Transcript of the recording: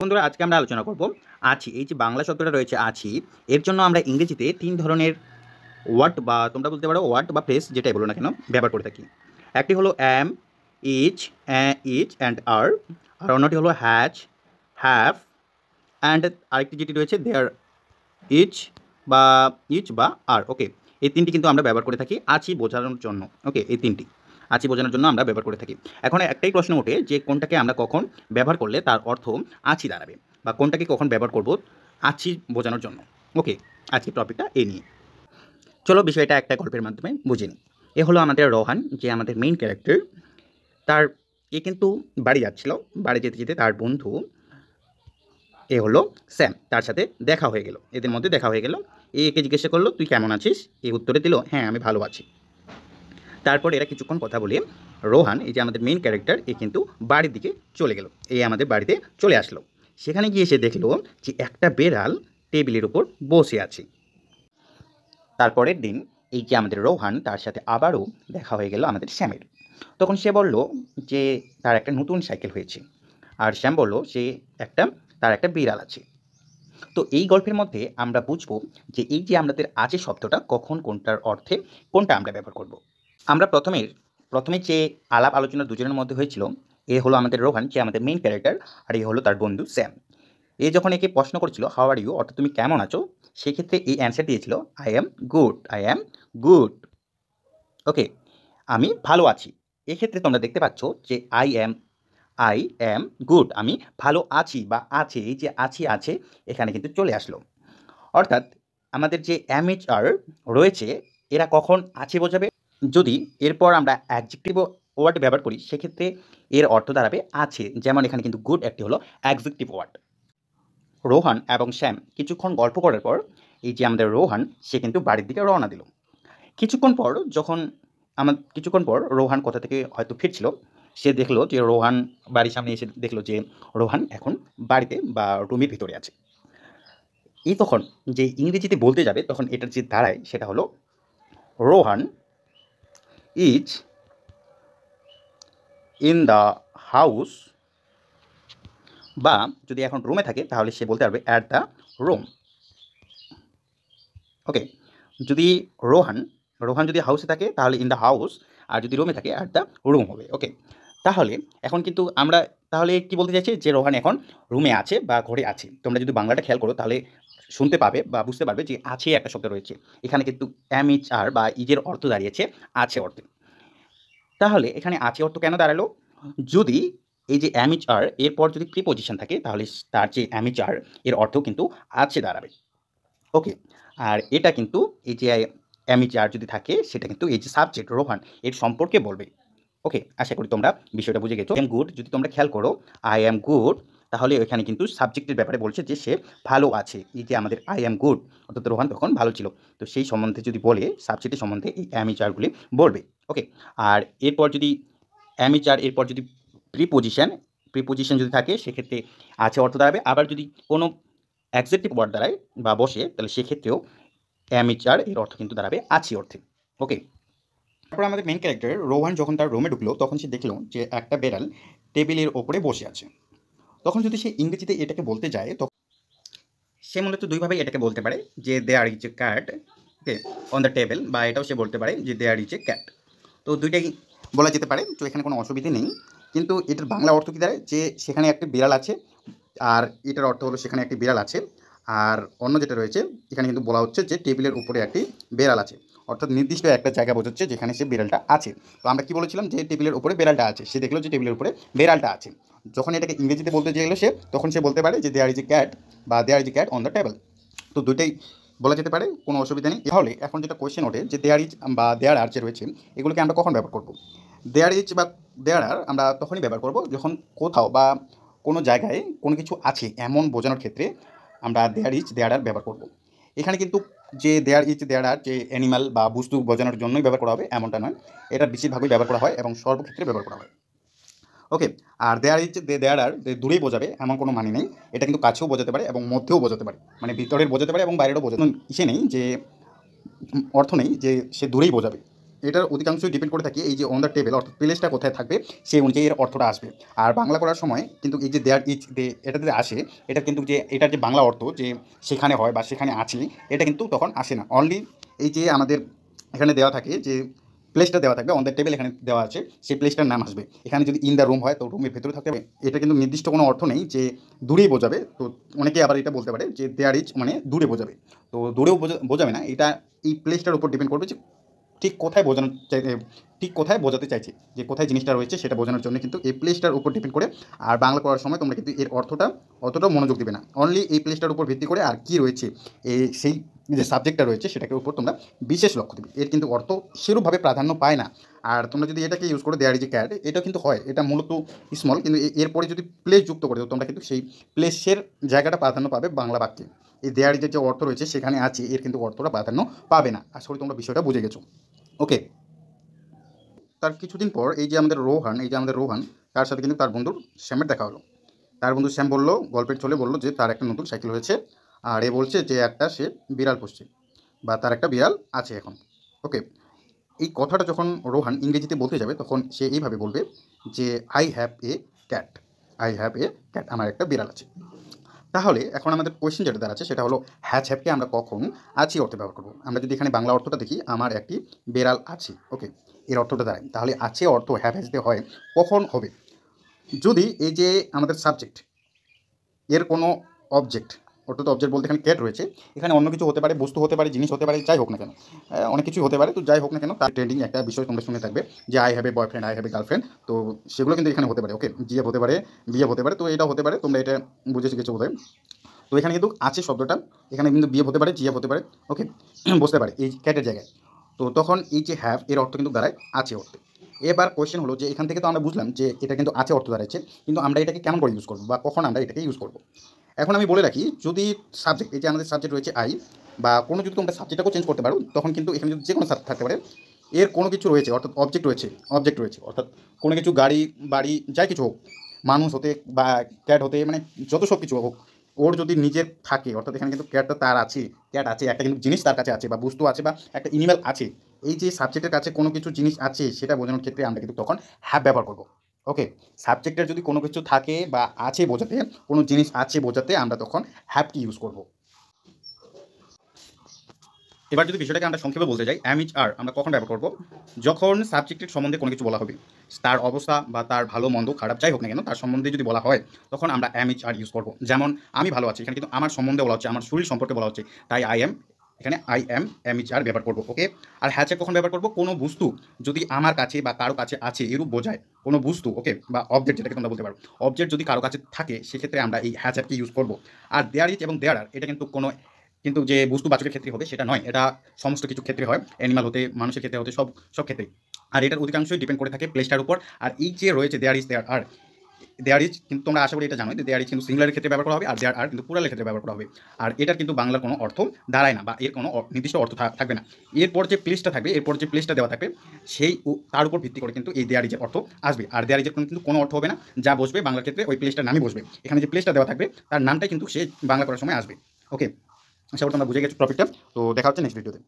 বন্ধুরা আজকে আমরা আলোচনা করব আছি। এই যে বাংলা শব্দটা রয়েছে আছি, এর জন্য আমরা ইংরেজিতে ৩ ধরনের ওয়ার্ড বা তোমরা বলতে পারো ওয়ার্ড বা ফ্রেজ যেটাই বলো না কেন ব্যবহার করে থাকি। একটি হলো অ্যাম, ইচ, ইচ অ্যান্ড আর। আর অন্যটি হলো হ্যাজ, হ্যাভ অ্যান্ড আরেকটি যেটি রয়েছে দেয়ার, ইচ বা ইচ বা আর। ওকে, এই তিনটি কিন্তু আমরা ব্যবহার করে থাকি আছি বোঝানোর জন্য। ওকে, এই তিনটি আছি বোঝানোর জন্য আমরা ব্যবহার করে থাকি। এখন একটাই প্রশ্ন ওঠে যে কোনটাকে আমরা কখন ব্যবহার করলে তার অর্থ আছি দাঁড়াবে, বা কোনটাকে কখন ব্যবহার করব আছি বোঝানোর জন্য। ওকে, আজকের টপিকটা এই নিয়ে। চলো বিষয়টা একটা গল্পের মাধ্যমে বুঝে নিই। এ হলো আমাদের রোহান, যে আমাদের মেইন ক্যারেক্টার। তার এ কিন্তু বাড়ি যাচ্ছিল, বাড়ি যেতে যেতে তার বন্ধু এ হলো স্যাম, তার সাথে দেখা হয়ে গেল, এদের মধ্যে দেখা হয়ে গেল। একে জিজ্ঞাসা করলো তুই কেমন আছিস, এ উত্তরে দিল হ্যাঁ আমি ভালো আছি। তারপর এরা কিছুক্ষণ কথা বলে রোহান, এই যে আমাদের মেইন ক্যারেক্টার, এ কিন্তু বাড়ির দিকে চলে গেল, এই আমাদের বাড়িতে চলে আসলো। সেখানে গিয়ে সে দেখলো যে একটা বেড়াল টেবিলের উপর বসে আছে। তারপরের দিন এই যে আমাদের রোহান, তার সাথে আবারও দেখা হয়ে গেল আমাদের শ্যামের। তখন সে বলল যে তার একটা নতুন সাইকেল হয়েছে, আর শ্যাম বলল সে তার একটা বিড়াল আছে। তো এই গল্পের মধ্যে আমরা বুঝবো যে এই যে আমাদের আছে শব্দটা কখন কোনটার অর্থে কোনটা আমরা ব্যবহার করব। আমরা প্রথমে যে আলাপ আলোচনা দুজনের মধ্যে হয়েছিল, এ হলো আমাদের রোহান, যে আমাদের মেইন ক্যারেক্টার, আর এ হলো তার বন্ধু স্যাম। এ যখন একে প্রশ্ন করেছিল হাউ আর ইউ, অর্থাৎ তুমি কেমন আছো, সেক্ষেত্রে এই অ্যান্সার দিয়েছিল I am good, I am good. Okay, আমি ভালো আছি। এক্ষেত্রে তোমরা দেখতে পাচ্ছ যে আই অ্যাম গুড, আমি ভালো আছি বা আছে, এই যে আছি আছে এখানে কিন্তু চলে আসলো। অর্থাৎ আমাদের যে অ্যামেচার রয়েছে, এরা কখন আছে বোঝাবে, যদি এরপর আমরা অ্যাডজেক্টিভ ওয়ার্ড ব্যবহার করি সেক্ষেত্রে এর অর্থ দাঁড়াবে আছে। যেমন এখানে কিন্তু গুড একটি হলো অ্যাডজেক্টিভ ওয়ার্ড। রোহান এবং শ্যাম কিছুক্ষণ গল্প করার পর এই যে আমাদের রোহান, সে কিন্তু বাড়ির দিকে রওনা দিল। কিছুক্ষণ পর রোহান কোথা থেকে হয়তো ফিরছিল, সে দেখলো যে রোহান বাড়ির সামনে এসে দেখলো যে রোহান এখন বাড়িতে বা রুমের ভিতরে আছে। এই তখন যে ইংরেজিতে বলতে যাবে তখন এটার যে দাঁড়ায় সেটা হলো Rohan is in the house, বা যদি এখন রুমে থাকে তাহলে সে বলতে পারবে অ্যাট দ্য রুম। ওকে, যদি রোহান রোহান যদি হাউসে থাকে তাহলে ইন দ্য হাউস, আর যদি রুমে থাকে অ্যাট দ্য রুম হবে। ওকে, তাহলে এখন কিন্তু আমরা তাহলে কি বলতে চাইছি যে রোহান এখন রুমে আছে বা ঘরে আছে। তোমরা যদি বাংলাটা খেয়াল করো তাহলে শুনতে পাবে বা বুঝতে পারবে যে আছে একটা শব্দ রয়েছে এখানে, কিন্তু এম ইচ আর বা ইজের অর্থ দাঁড়িয়েছে আছে অর্থে। তাহলে এখানে আছে অর্থ কেন দাঁড়ালো, যদি এই যে এম ইচ আর এরপর যদি প্রিপোজিশন থাকে তাহলে তার যে এম ইচ আর এর অর্থ কিন্তু আছে দাঁড়াবে। ওকে, আর এটা কিন্তু এই যে অ্যামিচার যদি থাকে সেটা কিন্তু এই যে সাবজেক্ট রোহান এর সম্পর্কে বলবে। ওকে, আশা করি তোমরা বিষয়টা বুঝে গেছো। আই এম গুড যদি তোমরা খেয়াল করো, আই অ্যাম গুড, তাহলে ওইখানে কিন্তু সাবজেক্টের ব্যাপারে বলছে যে সে ভালো আছে। এই যে আমাদের আই অ্যাম গুড, অর্থাৎ রোহান তখন ভালো ছিল, তো সেই সম্বন্ধে যদি বলে সাবজেক্টের সম্বন্ধে এই অ্যামিচারগুলি বলবে। ওকে, আর এরপর যদি অ্যামিচার এরপর যদি প্রিপোজিশন যদি থাকে সেক্ষেত্রে আছে অর্থ দাঁড়াবে। আবার যদি কোনো অ্যাডজেক্টিভ ওয়ার্ড দাঁড়ায় বা বসে তাহলে সেক্ষেত্রেও অ্যামিচার এর অর্থ কিন্তু দাঁড়াবে আছি অর্থে। ওকে, তারপর আমাদের মেন ক্যারেক্টার রোহান যখন তার রুমে ঢুকলো তখন সে দেখলো যে একটা বেড়াল টেবিলের ওপরে বসে আছে। তখন যদি সে ইংরেজিতে এটাকে বলতে যায় তখন সে মূলত দুইভাবেই এটাকে বলতে পারে যে there is a cat, okay, on the table, বা এটাও সে বলতে পারে যে দেয়ার ইজ এ ক্যাট। তো দুইটাই বলা যেতে পারে, তো এখানে কোনো অসুবিধে নেই। কিন্তু এটার বাংলা অর্থ কী দাঁড়ায় যে সেখানে একটি বিড়াল আছে, আর এটার অর্থ হলো সেখানে একটি বিড়াল আছে। আর অন্য যেটা রয়েছে এখানে কিন্তু বলা হচ্ছে যে টেবিলের উপরে একটি বিড়াল আছে, অর্থাৎ নির্দিষ্ট একটা জায়গা বোঝাচ্ছে যেখানে সে বিড়ালটা আছে। তো আমরা কি বলেছিলাম যে টেবিলের উপরে বিড়ালটা আছে, সে দেখলো যে টেবিলের উপরে বিড়ালটা আছে। যখন এটাকে ইংরেজিতে বলতে গেলো সে, তখন সে বলতে পারে যে দেয়ার ইজ এ ক্যাট বা there is a cat on the table. তো দুইটাই বলা যেতে পারে, কোনো অসুবিধা নেই। তাহলে এখন যেটা কোয়েশ্চেন ওঠে যে দেয়ার ইজ বা দেয়ার আর যে রয়েছে এগুলোকে আমরা কখন ব্যবহার করব। দেয়ার ইজ বা দেয়ার আর আমরা তখনই ব্যবহার করব যখন কোথাও বা কোনো জায়গায় কোনো কিছু আছে এমন বোঝানোর ক্ষেত্রে আমরা দেয়ার ইজ দেয়ার আর ব্যবহার করব। এখানে কিন্তু যে দেয়ার ইজ দেয়ার আর যে অ্যানিমাল বা বস্তু বোঝানোর জন্যই ব্যবহার করা হবে এমনটা নয়, এটা বেশিরভাগই ব্যবহার করা হয় এবং সর্বক্ষেত্রে ব্যবহার করা হয়। ওকে, আর দেয়ার ইজ দেয়ার আর দূরেই বোঝাবে এমন কোনো মানে নেই, এটা কিন্তু কাছেও বোঝাতে পারে এবং মধ্যেও বোঝাতে পারে, মানে ভিতরের বোঝাতে পারে এবং বাইরেরও বোঝাতে ইসে নেই যে অর্থ নেই যে সে দূরেই বোঝাবে। এটার অধিকাংশই ডিপেন্ড করে থাকে এই যে অন দ্য টেবিল, অর্থাৎ প্লেসটা কোথায় থাকবে সেই অনুযায়ী এর অর্থটা আসবে। আর বাংলা করার সময় কিন্তু এই যে দেয়ার ইজ দে এটাতে আসে, এটা কিন্তু যে এটার যে বাংলা অর্থ যে সেখানে হয় বা সেখানে আছে, এটা কিন্তু তখন আসে না। অনলি এই যে আমাদের এখানে দেওয়া থাকে যে প্লেসটা দেওয়া থাকবে, অন দ্য টেবিল এখানে দেওয়া আছে, সেই প্লেসটার নাম আসবে। এখানে যদি ইন দ্য রুম হয় তো রুমের ভেতরে থাকতে হবে। এটা কিন্তু নির্দিষ্ট কোনো অর্থ নেই যে দূরেই বোঝাবে। তো অনেকে আবার এটা বলতে পারে যে দেয়ার ইজ মানে দূরে বোঝাবে। তো দূরেও বোঝাবে না, এটা এই প্লেসটার উপর ডিপেন্ড করবে যে ঠিক কোথায় বোঝানো চাই, ঠিক কোথায় বোঝাতে চাইছে, যে কোথায় জিনিসটা রয়েছে সেটা বোঝানোর জন্য কিন্তু এই প্লেসটার উপর ডিপেন্ড করে। আর বাংলা পড়ার সময় তোমরা কিন্তু এর অর্থটা অতটাও মনোযোগ দিবে না, অনলি এই প্লেসটার উপর ভিত্তি করে আর কি রয়েছে এই সেই যে সাবজেক্টটা রয়েছে সেটাকে উপর তোমরা বিশেষ লক্ষ্য দেবে। এর কিন্তু অর্থ সেরূপভাবে প্রাধান্য পায় না। আর তোমরা যদি এটাকে ইউজ করো দেয়ার ইজ এ ক্যাট, এটা কিন্তু হয়, এটা মূলত স্মল, কিন্তু এরপরে যদি প্লেস যুক্ত করে দাও তোমরা কিন্তু সেই প্লেসের জায়গাটা প্রাধান্য পাবে বাংলা বাক্যে। এই দেয়ার ইজের যে অর্থ রয়েছে সেখানে আছে, এর কিন্তু অর্থটা প্রাধান্য পাবে না। আশা করি তোমরা বিষয়টা বুঝে গেছো। ওকে, তার কিছুদিন পর এই যে আমাদের রোহান তার সাথে কিন্তু তার বন্ধুর শ্যামের দেখা হলো। তার বন্ধু শ্যাম বলল, গল্পের ছলে বলল যে তার একটা নতুন সাইকেল হয়েছে, আর এ বলছে যে একটা সে বিড়াল পুষছে বা তার একটা বিড়াল আছে এখন। ওকে, এই কথাটা যখন রোহান ইংরেজিতে বলতে যাবে তখন সে এইভাবে বলবে যে I have a cat, I have a cat, আমার একটা বিড়াল আছে। তাহলে এখন আমাদের কোয়েশ্চেন যেটা দাঁড়াচ্ছে সেটা হলো হ্যাভকে আমরা কখন আছি অর্থে ব্যবহার করবো। আমরা যদি এখানে বাংলা অর্থটা দেখি, আমার একটি বেড়াল আছে, ওকে, এর অর্থটা দাঁড়ায়। তাহলে আছে অর্থ হ্যাজ দিয়ে হয় কখন হবে, যদি এই যে আমাদের সাবজেক্ট এর কোনো অবজেক্ট, অর্থাৎ অবজেক্ট বলতে এখানে ক্যাট রয়েছে, এখানে অন্য কিছু হতে পারে, বস্তু হতে পারে, জিনিস হতে পারে, যাই হোক না কেন, অনেক কিছু হতে পারে। তো যাই হোক না কেন, তার ট্রেন্ডিং একটা বিষয় তোমরা শুনে থাকবে যে I have a boyfriend, I have a girlfriend. তো সেগুলো কিন্তু এখানে হতে পারে। ওকে, জিএফ হতে পারে, বিএফ হতে পারে, তো এটা হতে পারে, তোমরা এটা বুঝে শিখেছো বোধ হয়। তো এখানে কিন্তু আছে শব্দটা, এখানে কিন্তু বিএফ হতে পারে, জিএফ হতে পারে। ওকে, বুঝতে পারে এই ক্যাটের জায়গায়। তো তখন এই যে হ্যাভ এর অর্থ কিন্তু দাঁড়ায় আছে অর্থে। এবার কোয়েশ্চেন হলো যে এখান থেকে তো আমরা বুঝলাম যে এটা কিন্তু আছে অর্থ দাঁড়াচ্ছে, কিন্তু আমরা এটাকে কেমন করে ইউজ করবো বা কখন আমরা এটাকে ইউজ করবো। এখন আমি বলে রাখি, যদি সাবজেক্ট এই যে আমাদের সাবজেক্ট রয়েছে আই, বা কোনো যদি তোমরা সাবজেক্টটাকেও চেঞ্জ করতে পারো, তখন কিন্তু এখানে যদি যে কোনো সাবজেক্ট থাকতে পারে, এর কোনো কিছু রয়েছে অর্থাৎ অবজেক্ট রয়েছে অর্থাৎ কোনো কিছু গাড়ি বাড়ি যাই কিছু হোক, মানুষ হতে বা ক্যাট হতে, মানে যত সব কিছু হোক, ওর যদি নিজের থাকে, অর্থাৎ এখানে কিন্তু ক্যাটটা তার আছে, ক্যাট আছে, একটা কিন্তু জিনিস তার কাছে আছে বা বস্তু আছে বা একটা এনিম্যাল আছে, এই যে সাবজেক্টের কাছে কোনো কিছু জিনিস আছে সেটা বোঝানোর ক্ষেত্রে আমরা কিন্তু তখন হ্যাভ ব্যবহার করবো। ওকে, সাবজেক্টের যদি কোনো কিছু থাকে বা আছে বোঝাতে, কোনো জিনিস আছে বোঝাতে আমরা তখন হ্যাভকে ইউজ করব। এবার যদি বিষয়টাকে আমরা সংক্ষেপে বলতে যাই, অ্যাম ইজ আর আমরা কখন ব্যবহার করব, যখন সাবজেক্টের সম্বন্ধে কোনো কিছু বলা হবে, তার অবস্থা বা তার ভালো মন্দ খারাপ যাই হোক না কেন, তার সম্বন্ধে যদি বলা হয় তখন আমরা অ্যাম ইজ আর ইউজ করব। যেমন আমি ভালো আছি, এখানে কিন্তু আমার সম্বন্ধে বলা হচ্ছে, আমার শরীর সম্পর্কে বলা হচ্ছে, তাই আই এম, এখানে আই এম এম ইজ আর ব্যবহার করবো। ওকে, আর হ্যাচে কখন ব্যবহার করবো, কোনো বস্তু যদি আমার কাছে বা কারো কাছে আছে এরূপ বোঝায়, কোনো বস্তু, ওকে, বা অবজেক্ট যেটাকে তোমরা বলতে পারো, অবজেক্ট যদি কারো কাছে থাকে সেক্ষেত্রে আমরা এই হ্যাচ অ্যাপকে ইউজ করবো। আর দেয়ার ইজ এবং দেয়ার আর এটা কিন্তু কোনো, কিন্তু যে বস্তুবাচকের ক্ষেত্রে হবে সেটা নয়, এটা সমস্ত কিছু ক্ষেত্রে হয়, অ্যানিমাল হতে, মানুষের ক্ষেত্রে হতে, সব সব ক্ষেত্রেই। আর এটার অধিকাংশই ডিপেন্ড করে থাকে প্লেসটার উপর। আর এই যে রয়েছে there is there R, there is কিন্তু তোমরা আশা করি এটা জানো যে দেয়ার ইজ কিন্তু সিঙ্গুলারের ক্ষেত্রে ব্যবহার করা হবে, আর দেয়ার আর কিন্তু প্লুরালের ক্ষেত্রে ব্যবহার করা হবে। আর এটার কিন্তু বাংলার কোনো অর্থ দাঁড়ায় না বা এর কোনো নির্দিষ্ট অর্থ থাকবে না। এরপর যে প্লেসটা থাকবে, এরপর যে প্লেসটা দেওয়া থাকবে সেই তার উপর ভিত্তি করে কিন্তু এই দেয়ার ইজের অর্থ আসবে। আর দেয়ার ইজের কিন্তু কোনো অর্থ হবে না, যা বসবে বাংলার ক্ষেত্রে ওই প্লেসটার নামই বসবে। এখানে যে প্লেসটা দেওয়া থাকবে তার নামটাই কিন্তু সে বাংলা করার সময় আসবে। ওকে, আশা করি তোমরা বুঝে গেছো টপিকটা। তো দেখা হচ্ছে নেক্সট ভিডিওতে।